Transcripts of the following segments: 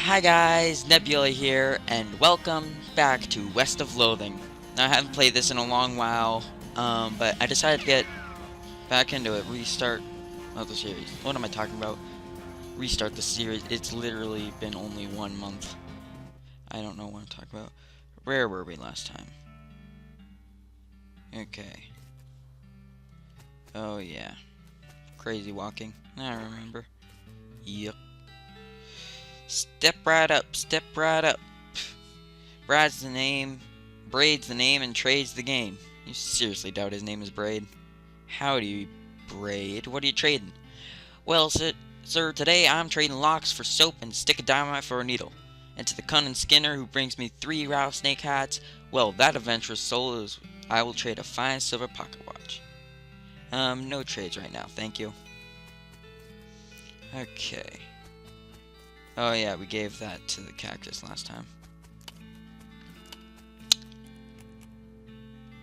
Hi guys, Nebula here, and welcome back to West of Loathing. Now, I haven't played this in a long while, but I decided to get back into it, restart the series. What am I talking about? Restart the series. It's literally been only 1 month. I don't know what I'm talking about. Where were we last time? Okay. Oh yeah. Crazy walking. I remember. Yep. Step right up, step right up. Braid's the name, and Trade's the game. You seriously doubt his name is Braid? Howdy, Braid. What are you trading? Well, sir, today I'm trading locks for soap and a stick of dynamite for a needle. And to the cunning Skinner who brings me 3 rattlesnake hats, well, that adventurous soul is I will trade a fine silver pocket watch. No trades right now, thank you. Okay. Oh yeah, we gave that to the cactus last time.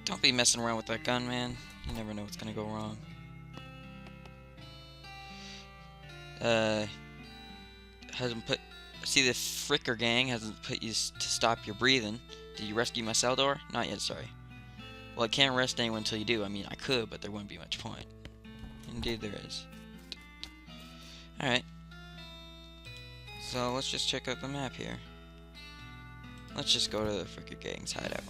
Don't be messing around with that gun, man. You never know what's gonna go wrong. Hasn't put... See, the Fricker gang hasn't put you to stop your breathing. Did you rescue my cell door? Not yet, sorry. Well, I can't arrest anyone until you do. I mean, I could, but there wouldn't be much point. Indeed there is. Alright. So, let's just check out the map here. Let's just go to the Fricker gang's hideout.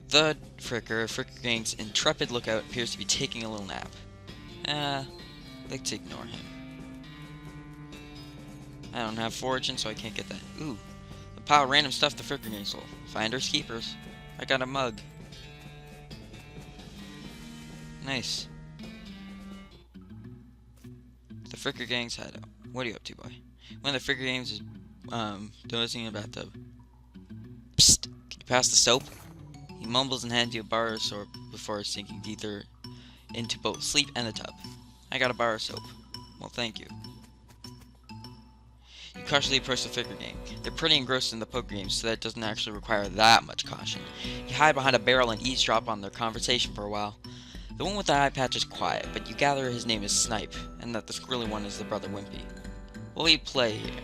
The Fricker gang's intrepid lookout appears to be taking a little nap. I'd like to ignore him. I don't have foraging, so I can't get that. Ooh, the pile of random stuff the Fricker gang stole. Finders keepers. I got a mug. Nice. The Fricker gang's hideout. What are you up to, boy? One of the Fricker gangs is dozing in the bathtub. Psst! Can you pass the soap? He mumbles and hands you a bar of soap before sinking deeper into both sleep and the tub. I got a bar of soap. Well, thank you. You cautiously approach the Fricker gang. They're pretty engrossed in the poker game, so that doesn't actually require that much caution. You hide behind a barrel and eavesdrop on their conversation for a while. The one with the eye patch is quiet, but you gather his name is Snipe, and that the squirrely one is the brother Wimpy. What will you play here?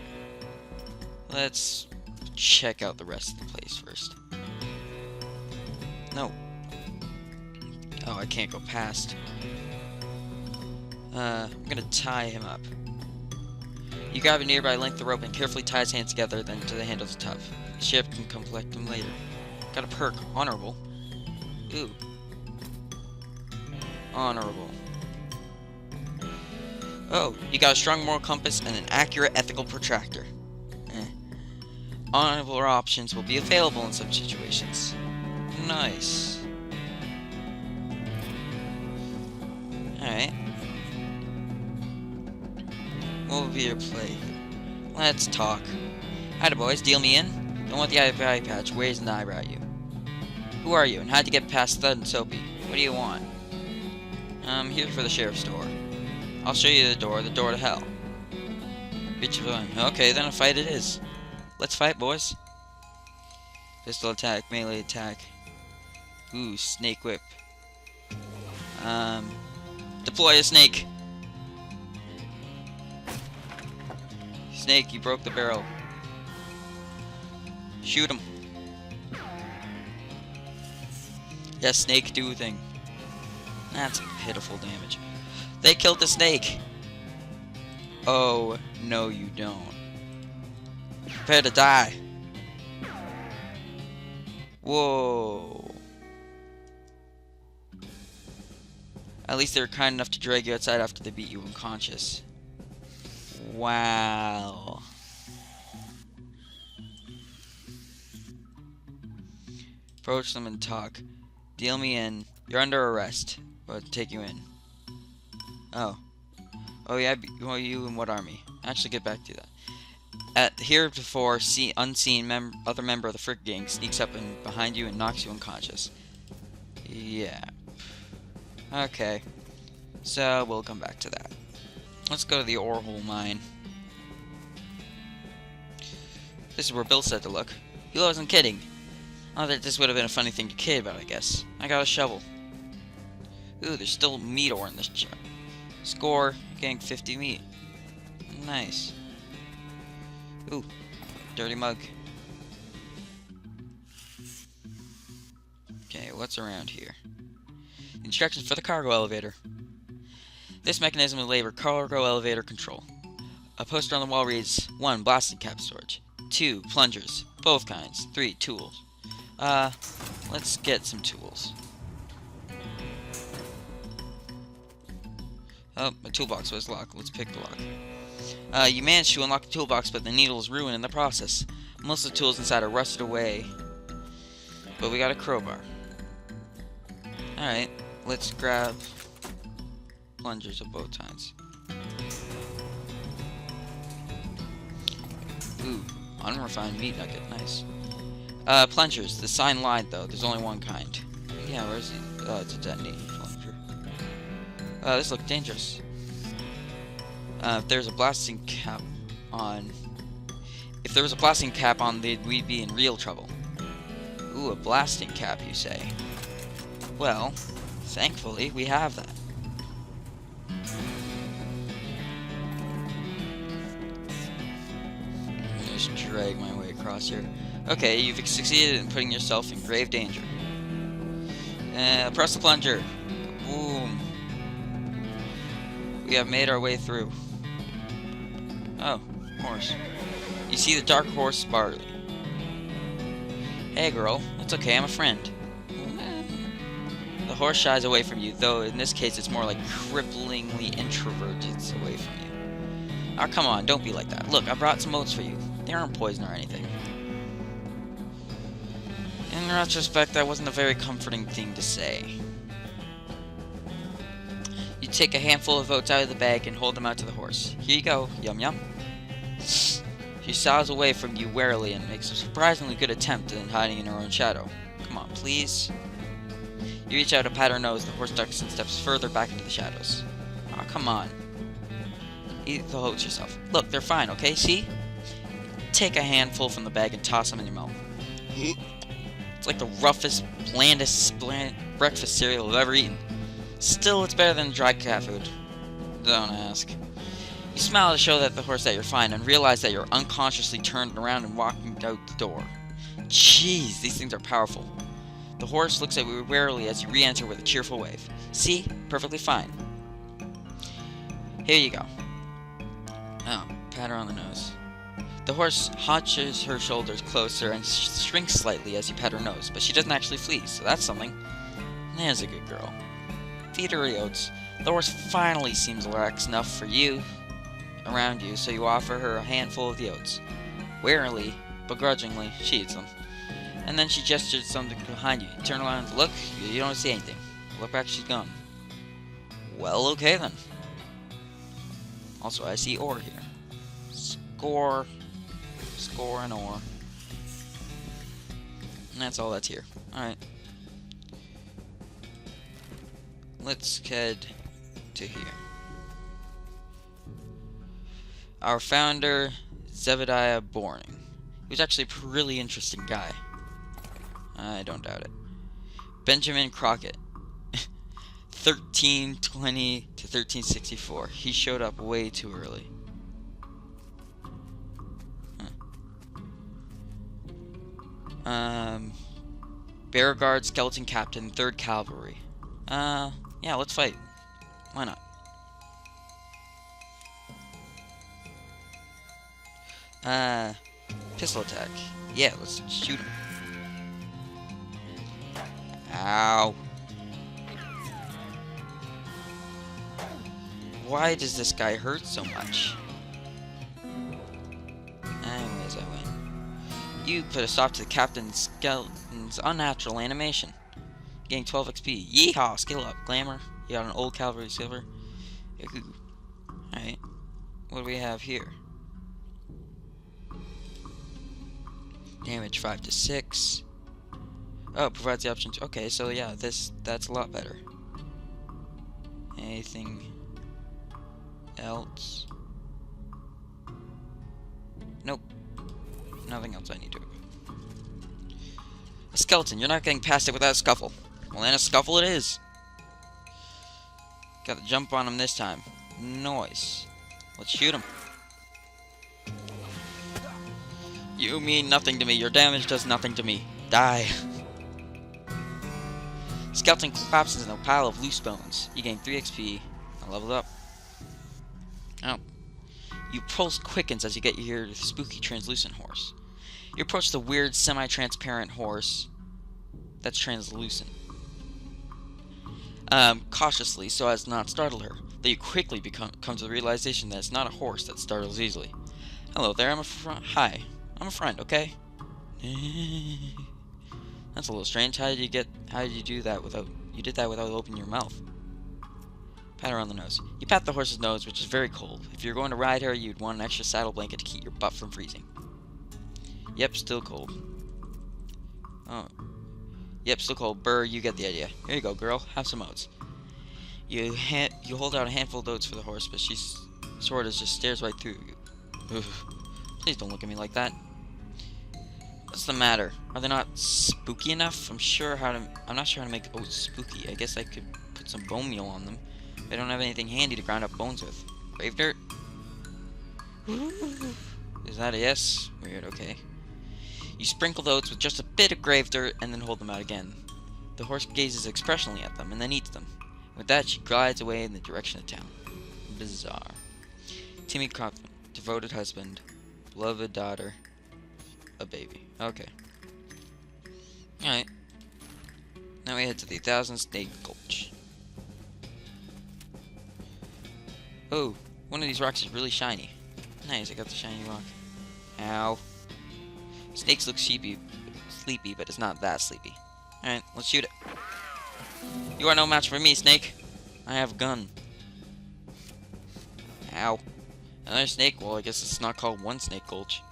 Let's check out the rest of the place first. No. Oh, I can't go past. I'm gonna tie him up. You grab a nearby length of rope and carefully tie his hands together, then to the handle of the tub. The sheriff can come collect him later. Got a perk. Honorable. Ooh. Honorable. Oh, you got a strong moral compass and an accurate ethical protractor. Honorable options will be available in such situations. Nice. Alright. What will be your play? Let's talk. Howdy, boys. Deal me in? Don't want the eye patch. Where's an eyebrow at you? Who are you, and how'd you get past Thud and Soapy? What do you want? I'm here for the sheriff's door. I'll show you the door to hell. Bitch of one. Okay, then a fight it is. Let's fight, boys. Pistol attack, melee attack. Ooh, snake whip. Deploy a snake. Snake, you broke the barrel. Shoot him. Yes, snake, do thing. That's pitiful damage. They killed the snake. Oh, no you don't. Prepare to die. Whoa. At least they were kind enough to drag you outside after they beat you unconscious. Wow. Approach them and talk. Deal me in. You're under arrest. But take you in. Oh. Oh yeah, well, you in what army? Actually, get back to that. At heretofore unseen other member of the Frick gang sneaks up and behind you and knocks you unconscious. Yeah. Okay. So, we'll come back to that. Let's go to the ore hole mine. This is where Bill said to look. He wasn't kidding. Oh, that this would have been a funny thing to kid about, I guess. I got a shovel. Ooh, there's still meat ore in this chart. Score, getting 50 meat. Nice. Ooh, dirty mug. Okay, what's around here? Instructions for the cargo elevator. This mechanism will label cargo elevator control. A poster on the wall reads 1. Blasting cap storage. 2. Plungers. Both kinds. 3. Tools. Let's get some tools. Oh, my toolbox was locked. Let's pick the lock. You managed to unlock the toolbox, but the needle is ruined in the process. Most of the tools inside are rusted away. But we got a crowbar. Alright, let's grab plungers of both kinds. Ooh, unrefined meat nugget, nice. Plungers, the sign lied though, there's only one kind. Yeah, where's it? Oh, it's a detonating plunger. This looks dangerous. If there's a blasting cap on... If there was a blasting cap on, we'd be in real trouble. Ooh, a blasting cap, you say? Well, thankfully, we have that. Just drag my way across here. Okay, you've succeeded in putting yourself in grave danger. Press the plunger. Boom. We have made our way through. Oh, horse. You see the dark horse Barley. Hey girl, it's okay, I'm a friend. The horse shies away from you, though in this case it's more like cripplingly introverted away from you. Ah, come on, don't be like that. Look, I brought some oats for you. They aren't poison or anything. In retrospect, that wasn't a very comforting thing to say. You take a handful of oats out of the bag and hold them out to the horse. Here you go, yum yum. She saws away from you warily and makes a surprisingly good attempt at hiding in her own shadow. Come on, please. You reach out to pat her nose, the horse ducks and steps further back into the shadows. Aw, come on. Eat the oats yourself. Look, they're fine, okay? See? Take a handful from the bag and toss them in your mouth. It's like the roughest, blandest breakfast cereal I've ever eaten. Still, it's better than dry cat food. Don't ask. You smile to show that the horse that you're fine and realize that you're unconsciously turned around and walking out the door. Jeez, these things are powerful. The horse looks at you warily as you re-enter with a cheerful wave. See? Perfectly fine. Here you go. Oh, pat her on the nose. The horse hunches her shoulders closer and shrinks slightly as you pat her nose, but she doesn't actually flee, so that's something. There's a good girl. Feed her oats. The horse finally seems relaxed enough for you around you, so you offer her a handful of the oats. Warily, begrudgingly, she eats them. And then she gestures something behind you. You turn around and look, you don't see anything. Look back, she's gone. Well, okay then. Also, I see ore here. Score and ore. And that's all that's here. Alright. Let's head to here. Our founder, Zebediah Boring. He was actually a really interesting guy. I don't doubt it. Benjamin Crockett. 1320 to 1364. He showed up way too early. Beauregard, Skeleton Captain, 3rd Cavalry. Yeah, let's fight. Why not? Pistol attack. Yeah, let's shoot him. Ow. Why does this guy hurt so much? Anyways, I win. You put a stop to the Captain's Skeleton's unnatural animation. Getting 12 XP. Yeehaw! Skill up. Glamour. You got an old cavalry silver. Alright. What do we have here? Damage 5 to 6. Oh, provides the option to... Okay, so yeah, that's a lot better. Anything else? Nope. Nothing else I need to... A skeleton. You're not getting past it without a scuffle. Well, then a scuffle it is. Got to jump on him this time. Nice. Let's shoot him. You mean nothing to me. Your damage does nothing to me. Die. Skeleton collapses in a pile of loose bones. You gain 3 XP. I leveled up. Oh. Your pulse quickens as you get your spooky translucent horse. You approach the weird semi-transparent horse that's translucent. Cautiously, so as not startle her. Though you quickly come to the realization that it's not a horse that startles easily. Hello there, Hi, I'm a friend, okay? That's a little strange. How did you do that without... You did that without opening your mouth. Pat her on the nose. You pat the horse's nose, which is very cold. If you're going to ride her, you'd want an extra saddle blanket to keep your butt from freezing. Yep, still cold. Oh. Yep, still cold. Burr, you get the idea. Here you go, girl. Have some oats. You hold out a handful of oats for the horse, but she's sort of just stares right through you. Ugh. Please don't look at me like that. What's the matter? Are they not spooky enough? I'm not sure how to make oats spooky. I guess I could put some bone meal on them. But I don't have anything handy to grind up bones with. Grave dirt? Is that a yes? Weird, okay. You sprinkle the oats with just a bit of grave dirt and then hold them out again. The horse gazes expressionally at them and then eats them. With that, she glides away in the direction of town. Bizarre. Timmy Kaufman, devoted husband, beloved daughter, a baby. Okay. Alright. Now we head to the 1,000 Snake Gulch. Oh, one of these rocks is really shiny. Nice, I got the shiny rock. Ow. Snakes look sleepy, but it's not that sleepy. Alright, let's shoot it. You are no match for me, Snake. I have a gun. Ow. Another snake? Well, I guess it's not called One Snake Gulch.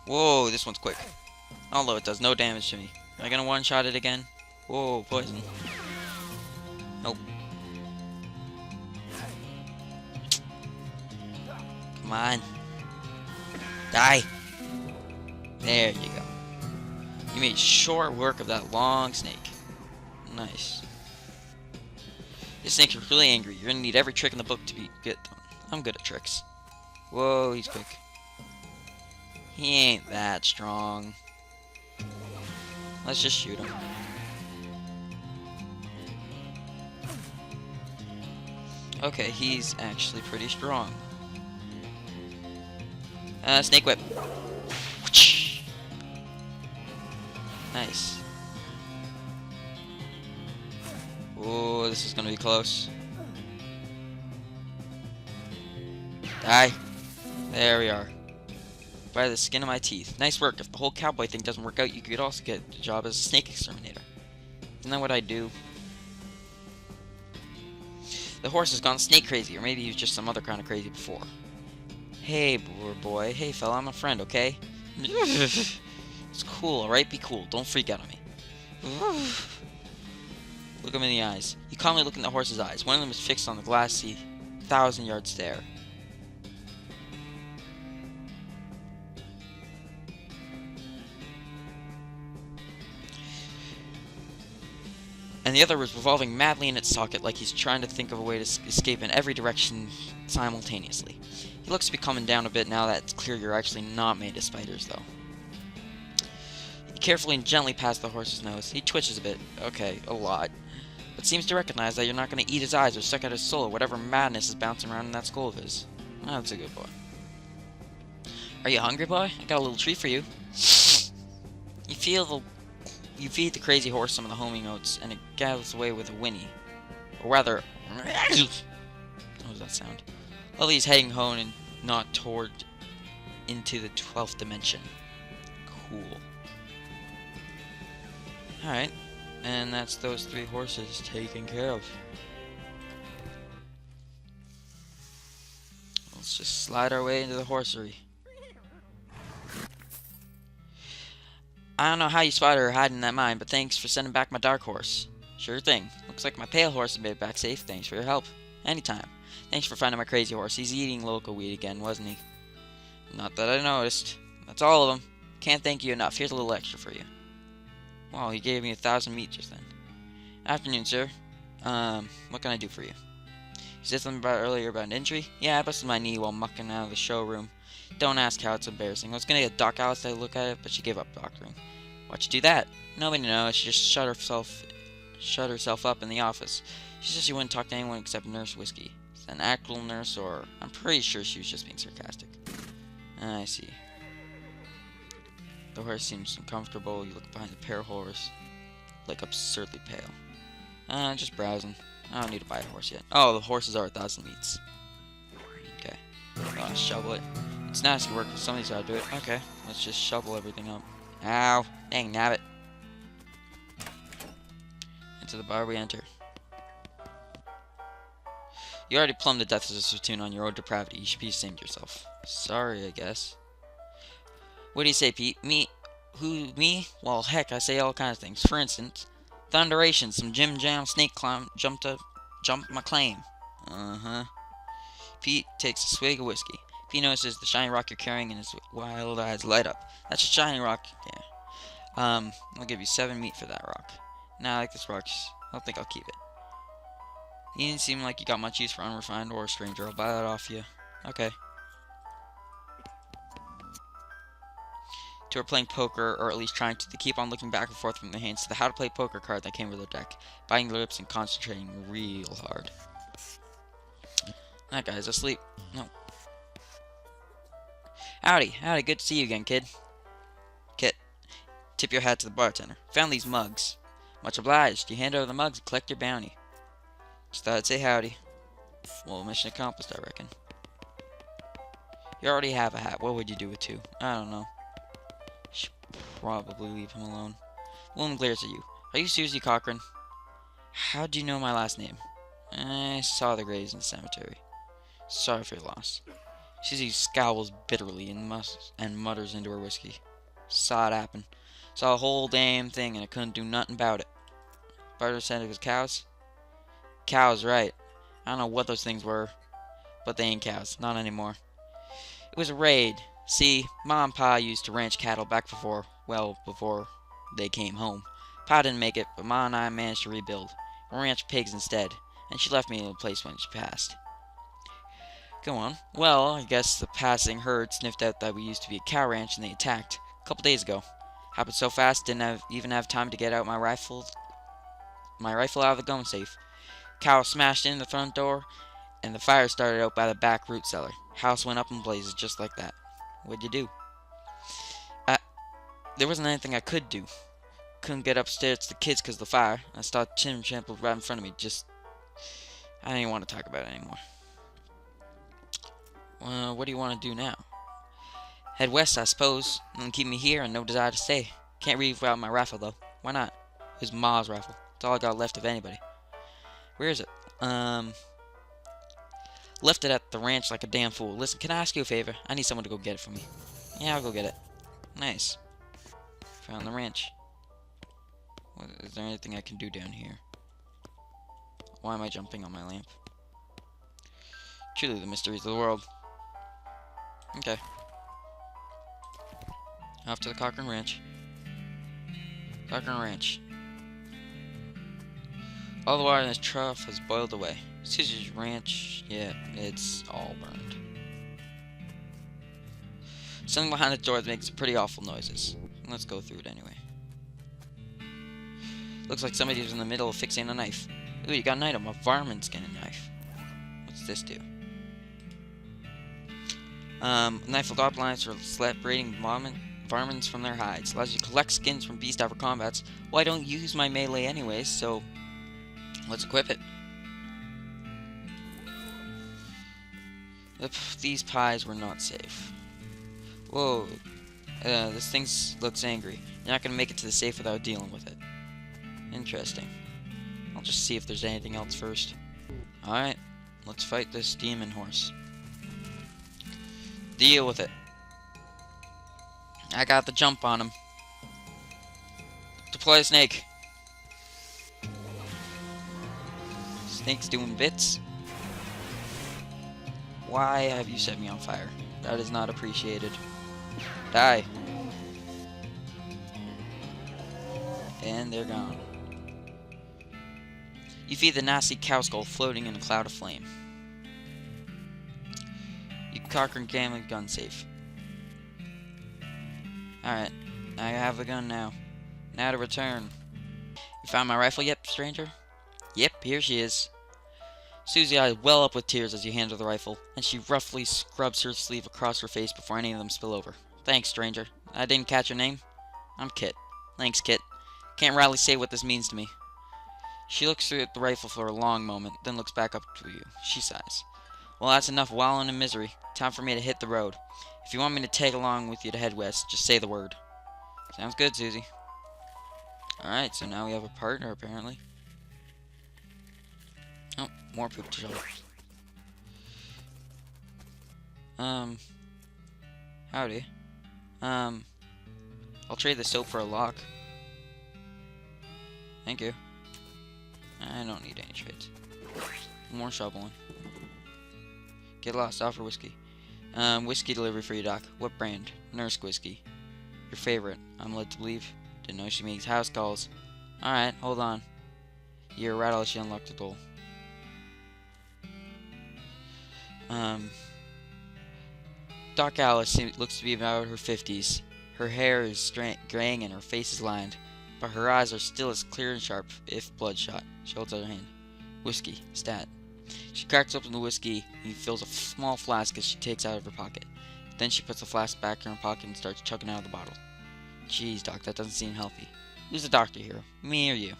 Whoa, this one's quick. Although it does no damage to me. Am I gonna one-shot it again? Whoa, poison. Nope. Come on. Die. There you go. You made short work of that long snake. Nice. This snake is really angry. You're gonna need every trick in the book to get done. I'm good at tricks. Whoa, he's quick. He ain't that strong. Let's just shoot him. Okay, he's actually pretty strong. Snake whip. Nice. Oh, this is gonna be close. Die. There we are. By the skin of my teeth. Nice work. If the whole cowboy thing doesn't work out, you could also get a job as a snake exterminator. Isn't that what I do? The horse has gone snake crazy, or maybe he was just some other kind of crazy before. Hey, poor boy. Hey, fella, I'm a friend, okay? It's cool, alright? Be cool. Don't freak out on me. Look him in the eyes. You calmly look in the horse's eyes. One of them is fixed on the glassy, 1,000-yard stare. And the other was revolving madly in its socket like he's trying to think of a way to escape in every direction simultaneously. He looks to be coming down a bit now that it's clear you're actually not made of spiders, though. You carefully and gently pass the horse's nose. He twitches a bit. Okay, a lot. But seems to recognize that you're not going to eat his eyes or suck out his soul or whatever madness is bouncing around in that skull of his. Oh, that's a good boy. Are you hungry, boy? I got a little treat for you. You feed the crazy horse some of the homing oats, and it gathers away with a whinny. Or rather... What was that sound? Well, he's heading home and not toward... into the 12th dimension. Cool. Alright. And that's those 3 horses taken care of. Let's just slide our way into the horsery. I don't know how you spotted her hiding in that mine, but thanks for sending back my dark horse. Sure thing. Looks like my pale horse has made it back safe. Thanks for your help. Anytime. Thanks for finding my crazy horse. He's eating local weed again, wasn't he? Not that I noticed. That's all of them. Can't thank you enough. Here's a little extra for you. Wow, he gave me 1,000 meat just then. Afternoon, sir. What can I do for you? said something about earlier about an injury? Yeah, I busted my knee while mucking out of the showroom. Don't ask how, it's embarrassing. I was gonna get Doc Alice to look at it, but she gave up doctoring. Why'd you do that? Nobody knows. She just shut herself up in the office. She said she wouldn't talk to anyone except Nurse Whiskey. Is that an actual nurse, or I'm pretty sure she was just being sarcastic. I see. The horse seems uncomfortable. You look behind the pair horse, like absurdly pale. Just browsing. I don't need to buy a horse yet. Oh, the horses are 1,000 meats. Okay. Shovel it. It's nasty work, but somebody's gotta do it. Okay, let's just shovel everything up. Ow! Dang nabbit. Into the bar we enter. You already plumbed the depths of the spittoon on your own depravity. You should be ashamed of yourself. Sorry, I guess. What do you say, Pete? Me? Who? Me? Well, heck, I say all kinds of things. For instance, thunderation, some Jim Jam snake climb jumped my claim. Uh-huh. Pete takes a swig of whiskey. Pete notices the shiny rock you're carrying and his wild eyes light up. That's a shiny rock, yeah. I'll give you 7 meat for that rock. Nah, I like this rock. I don't think I'll keep it. You didn't seem like you got much use for unrefined or a stranger. I'll buy that off you. Okay. To her playing poker, or at least trying to keep on looking back and forth from their hands to the how to play poker card that came with their deck, biting their lips and concentrating real hard. That guy's asleep. No. Howdy, good to see you again, kid. Kit, tip your hat to the bartender. Found these mugs. Much obliged. You hand over the mugs and collect your bounty. Just thought I'd say howdy. Well, mission accomplished, I reckon. You already have a hat. What would you do with 2? I don't know. Should probably leave him alone. The woman glares at you. Are you Susie Cochran? How do you know my last name? I saw the graves in the cemetery. Sorry for your loss. Susie scowls bitterly and mutters into her whiskey. Saw it happen. Saw the whole damn thing and I couldn't do nothing about it. Barter said it was cows? Cows, right. I don't know what those things were, but they ain't cows. Not anymore. It was a raid. See, Ma and Pa used to ranch cattle back before they came home. Pa didn't make it, but Ma and I managed to rebuild. We ranched pigs instead, and she left me in a place when she passed. Go on. Well, I guess the passing herd sniffed out that we used to be a cow ranch and they attacked. A couple days ago. Happened so fast, didn't even have time to get out my rifle out of the gun safe. Cow smashed in the front door, and the fire started out by the back root cellar. House went up in blazes just like that. What'd you do? There wasn't anything I could do. Couldn't get upstairs to the kids because of the fire. I saw Tim trampled right in front of me. I didn't want to talk about it anymore. What do you want to do now? Head west, I suppose, and keep me here and no desire to stay. Can't read without my rifle, though. Why not? It was Ma's rifle. It's all I got left of anybody. Where is it? Left it at the ranch like a damn fool. Listen, can I ask you a favor? I need someone to go get it for me. Yeah, I'll go get it. Nice. Found the ranch. Is there anything I can do down here? Why am I jumping on my lamp? Truly the mysteries of the world. Okay. Off to the Cochran Ranch. Cochran Ranch. All the water in this trough has boiled away. Susie's ranch, yeah, it's all burned. Something behind the door makes pretty awful noises. Let's go through it anyway. Looks like somebody was in the middle of fixing a knife. Ooh, you got an item, a varmint skin knife. What's this do? Knife with outlines for separating varmints from their hides. Allows you to collect skins from beast after combats. Well, I don't use my melee anyways, so let's equip it. These pies were not safe. Whoa. This thing looks angry. You're not going to make it to the safe without dealing with it. Interesting. I'll just see if there's anything else first. Alright. Let's fight this demon horse. Deal with it. I got the jump on him. Deploy the snake. Snake's doing bits. Why have you set me on fire? That is not appreciated. Die. And they're gone. You feed the nasty cow skull floating in a cloud of flame. Cochran Gaming gun safe. Alright, I have the gun now. Now to return. You found my rifle yet, stranger? Yep, here she is. Susie eyes well up with tears as you hand her the rifle, and she roughly scrubs her sleeve across her face before any of them spill over. Thanks, stranger. I didn't catch your name. I'm Kit. Thanks, Kit. Can't rightly say what this means to me. She looks at the rifle for a long moment, then looks back up to you. She sighs. Well, that's enough wallowing in misery. Time for me to hit the road. If you want me to tag along with you to head west, just say the word. Sounds good, Susie. Alright, so now we have a partner, apparently. Oh, more poop to shovel. Howdy. I'll trade the soap for a lock. Thank you. I don't need any trades. More shoveling. Get lost, offer whiskey. Whiskey delivery for you, Doc. What brand? Nurse whiskey. Your favorite, I'm led to believe. Didn't know she makes house calls. Alright, hold on. You're right, I'll let you unlock the door. Doc Alice looks to be about her 50s. Her hair is graying and her face is lined, but her eyes are still as clear and sharp, if bloodshot. She holds out her hand. Whiskey, stat. She cracks open the whiskey and fills a small flask as she takes out of her pocket. Then she puts the flask back in her pocket and starts chugging out of the bottle. Jeez, Doc, that doesn't seem healthy. Who's the doctor here? Me or you?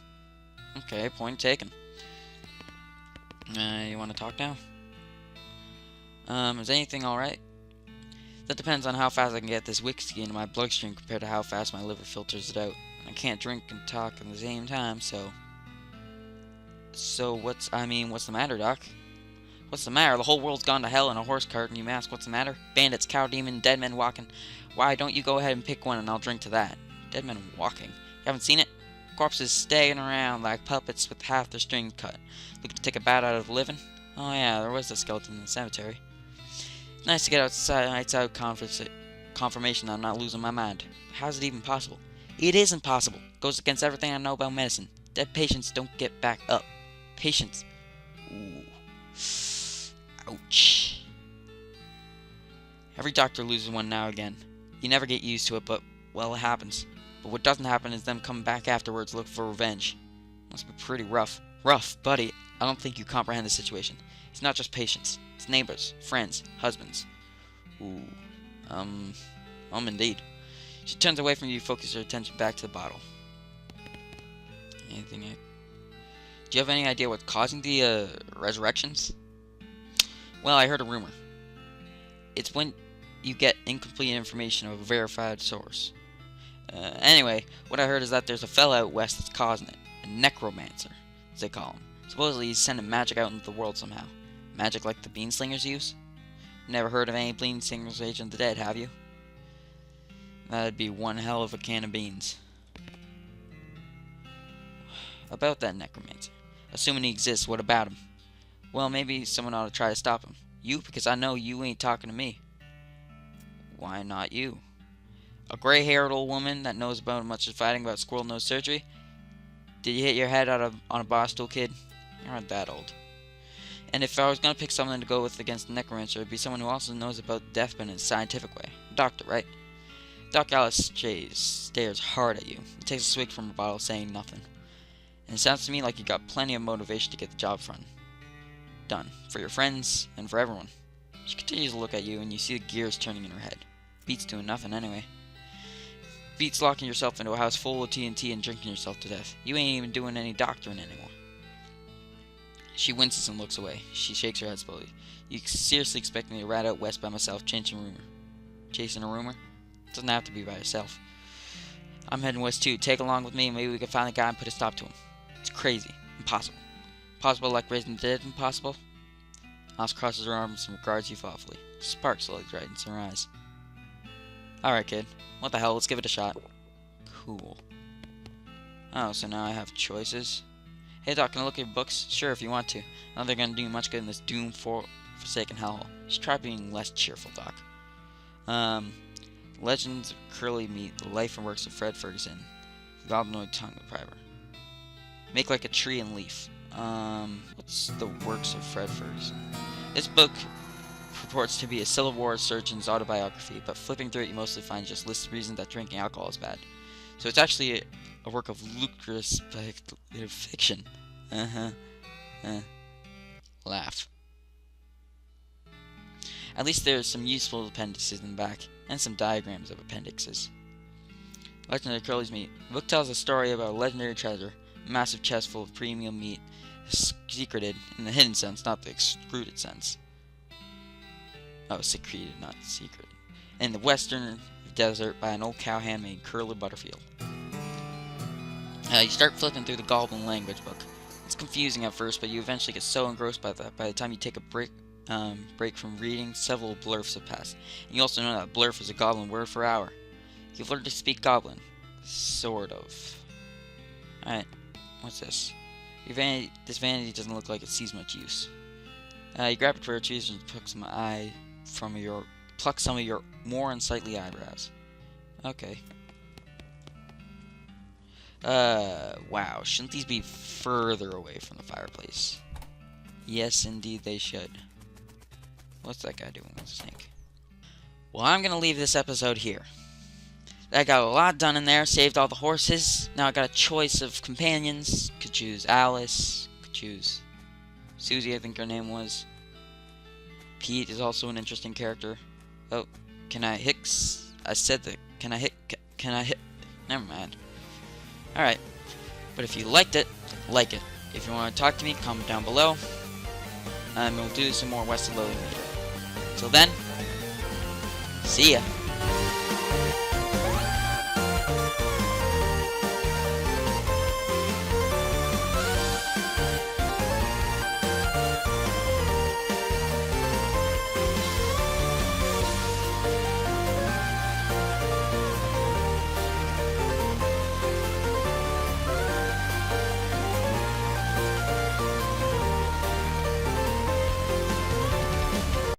Okay, point taken. You want to talk now? Is anything alright? That depends on how fast I can get this whiskey into my bloodstream compared to how fast my liver filters it out. I can't drink and talk at the same time, so... what's the matter, Doc? What's the matter? The whole world's gone to hell in a horse cart, and you ask what's the matter? Bandits, cow demon, dead men walking. Why don't you go ahead and pick one and I'll drink to that? Dead men walking? You haven't seen it? Corpses staggering around like puppets with half their string cut. Looking to take a bite out of the living? Oh yeah, there was a skeleton in the cemetery. Nice to get outside confirmation that I'm not losing my mind. How's it even possible? It isn't possible. It goes against everything I know about medicine. Dead patients don't get back up. Patients. Ooh. Ouch. Every doctor loses one now and again. You never get used to it, but, well, it happens. But what doesn't happen is them coming back afterwards looking for revenge. Must be pretty rough. Rough, buddy. I don't think you comprehend the situation. It's not just patients. It's neighbors, friends, husbands. Ooh. Indeed. She turns away from you, focuses her attention back to the bottle. Do you have any idea what's causing the, resurrections? Well, I heard a rumor. It's when you get incomplete information of a verified source. Anyway, what I heard is that there's a fella out west that's causing it. A necromancer, as they call him. Supposedly he's sending magic out into the world somehow. Magic like the beanslingers use? Never heard of any beanslingers agent of the dead, have you? That'd be one hell of a can of beans. About that necromancer. Assuming he exists, what about him? Well, maybe someone ought to try to stop him. You, because I know you ain't talking to me. Why not you? A gray-haired old woman that knows about much of fighting about squirrel nose surgery? Did you hit your head on a bar stool, kid? You aren't that old. And if I was going to pick someone to go with against the necromancer, it'd be someone who also knows about death but in a scientific way. A doctor, right? Doc Alice stares hard at you. He takes a swig from her bottle, saying nothing. And it sounds to me like you got plenty of motivation to get the job done. For your friends, and for everyone. She continues to look at you, and you see the gears turning in her head. Beats doing nothing anyway. Beats locking yourself into a house full of TNT and drinking yourself to death. You ain't even doing any doctoring anymore. She winces and looks away. She shakes her head slowly. You seriously expect me to ride out west by myself, chasing a rumor? It doesn't have to be by yourself. I'm heading west too. Take along with me and maybe we can find the guy and put a stop to him. It's crazy. Impossible. Impossible like raising the dead impossible? Alice crosses her arms and regards you thoughtfully. Spark slowly brightens her eyes. Alright, kid. What the hell? Let's give it a shot. Cool. Oh, so now I have choices. Hey, Doc, can I look at your books? Sure, if you want to. Not they're gonna do you much good in this doom-forsaken hellhole. Just try being less cheerful, Doc. Legends of Curly Meat, The Life and Works of Fred Ferguson. The Goblinoid Tongue of Primer. Make like a tree and leaf. What's the works of Fred Ferguson? This book purports to be a Civil War surgeon's autobiography, but flipping through it you mostly find just lists of reasons that drinking alcohol is bad. So it's actually a work of ludicrous speculative fiction. Laugh. At least there's some useful appendices in the back, and some diagrams of appendixes. Legendary Curly's Meat. The book tells a story about a legendary treasure, a massive chest full of premium meat, secreted in the hidden sense, not the extruded sense. Oh, secreted, not secret. In the western desert by an old cowhand named Curly Butterfield. You start flipping through the Goblin language book. It's confusing at first, but you eventually get so engrossed by that. By the time you take a break from reading, several blurfs have passed. And you also know that blurf is a Goblin word for hour. You've learned to speak Goblin. Sort of. Alright, what's this? This vanity doesn't look like it sees much use. You grab a pair of tweezers and pluck some of your more unsightly eyebrows. Okay. Wow. Shouldn't these be further away from the fireplace? Yes, indeed they should. What's that guy doing with the snake? Well, I'm gonna leave this episode here. I got a lot done in there, saved all the horses. Now I got a choice of companions. Could choose Alice, could choose Susie, I think her name was. Pete is also an interesting character. Oh, can I hit? I said that. Can I hit? Never mind. Alright. But if you liked it, like it. If you want to talk to me, comment down below. And we'll do some more West of Loathing later. Till then, see ya.